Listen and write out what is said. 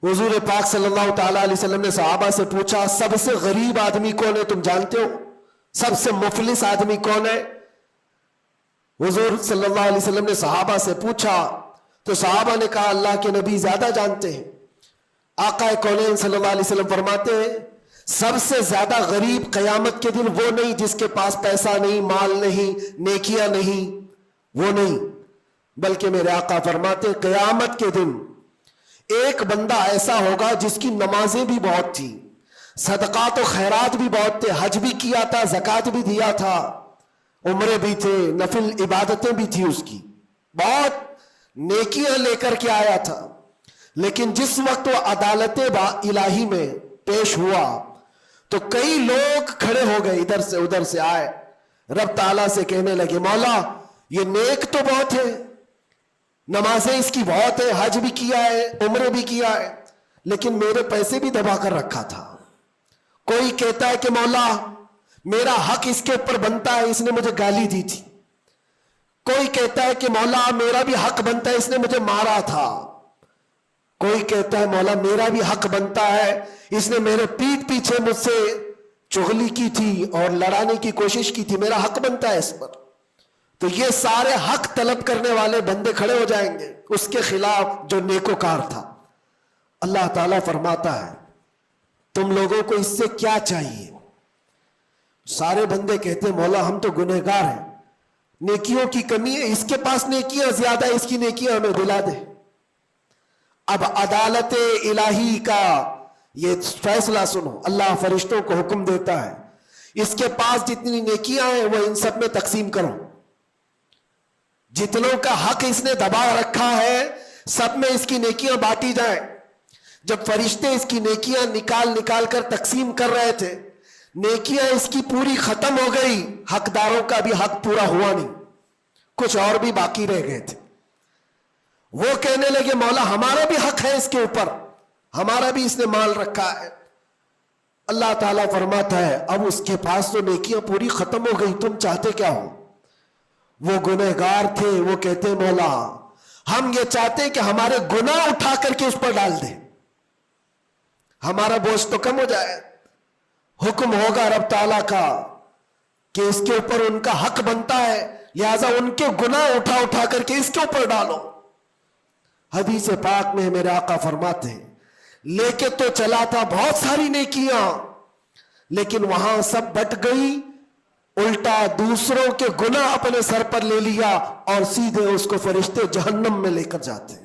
हुजूर पाक सल्लल्लाहु ताला अलैहि वसल्लम ने सहाबा से पूछा, सबसे गरीब आदमी कौन है, तुम जानते हो? सबसे मुफलिस आदमी कौन है? हुजूर सल्लल्लाहु अलैहि वसल्लम ने सहाबा से पूछा तो सहाबा ने कहा, अल्लाह के नबी ज्यादा जानते हैं। आका कौनैन सल्लल्लाहु अलैहि वसल्लम फरमाते हैं, सबसे ज्यादा गरीब कयामत के दिन वो नहीं जिसके पास पैसा नहीं, माल नहीं, नेकियां नहीं, वो नहीं, बल्कि मेरे आका फरमाते हैं कयामत के दिन एक बंदा ऐसा होगा जिसकी नमाजें भी बहुत थी, सदकात और खैरात भी बहुत थे, हज भी किया था, ज़कात भी दिया था, उम्रे भी थे, नफिल इबादतें भी थी, उसकी बहुत नेकियां लेकर के आया था। लेकिन जिस वक्त वो अदालत इलाही में पेश हुआ तो कई लोग खड़े हो गए, इधर से उधर से आए, रब ताला से कहने लगे, मौला ये नेक तो बहुत है, नमाजें इसकी बहुत है, हज भी किया है, उम्र भी किया है, लेकिन मेरे पैसे भी दबा कर रखा था। कोई कहता है कि मौला मेरा हक इसके ऊपर बनता है, इसने मुझे गाली दी थी। कोई कहता है कि मौला मेरा भी हक बनता है, इसने मुझे मारा था। कोई कहता है मौला मेरा भी हक बनता है, इसने मेरे पीठ पीछे मुझसे चुगली की थी और लड़ाने की कोशिश की थी, मेरा हक बनता है इस पर। तो ये सारे हक तलब करने वाले बंदे खड़े हो जाएंगे उसके खिलाफ जो नेकोकार था। अल्लाह ताला फरमाता है, तुम लोगों को इससे क्या चाहिए? सारे बंदे कहते हैं मौला हम तो गुनहगार हैं, नेकियों की कमी है, इसके पास नेकियां ज्यादा है, इसकी नेकियां हमें दिला दे। अब अदालत इलाही का ये फैसला सुनो, अल्लाह फरिश्तों को हुक्म देता है, इसके पास जितनी नेकियां हैं वो इन सब में तकसीम करो। जितनों का हक इसने दबा रखा है सब में इसकी नेकियां बांटी जाए। जब फरिश्ते इसकी नेकियां निकाल निकाल कर तकसीम कर रहे थे, नेकियां इसकी पूरी खत्म हो गई, हकदारों का भी हक पूरा हुआ नहीं, कुछ और भी बाकी रह गए थे। वो कहने लगे मौला हमारा भी हक है इसके ऊपर, हमारा भी इसने माल रखा है। अल्लाह ताला फरमाता है अब उसके पास तो नेकियां पूरी खत्म हो गई, तुम चाहते क्या हो? वो गुनहगार थे, वो कहते मौला हम ये चाहते कि हमारे गुनाह उठा करके उस पर डाल दे, हमारा बोझ तो कम हो जाए। हुक्म होगा रब ताला का कि इसके ऊपर उनका हक बनता है, लिहाजा उनके गुनाह उठा उठा करके इसके ऊपर डालो। हदीस पाक में मेरे आका फरमाते हैं, लेके तो चला था बहुत सारी नेकियां, लेकिन वहां सब बट गई, उल्टा दूसरों के गुनाह अपने सर पर ले लिया और सीधे उसको फरिश्ते जहन्नम में लेकर जाते हैं।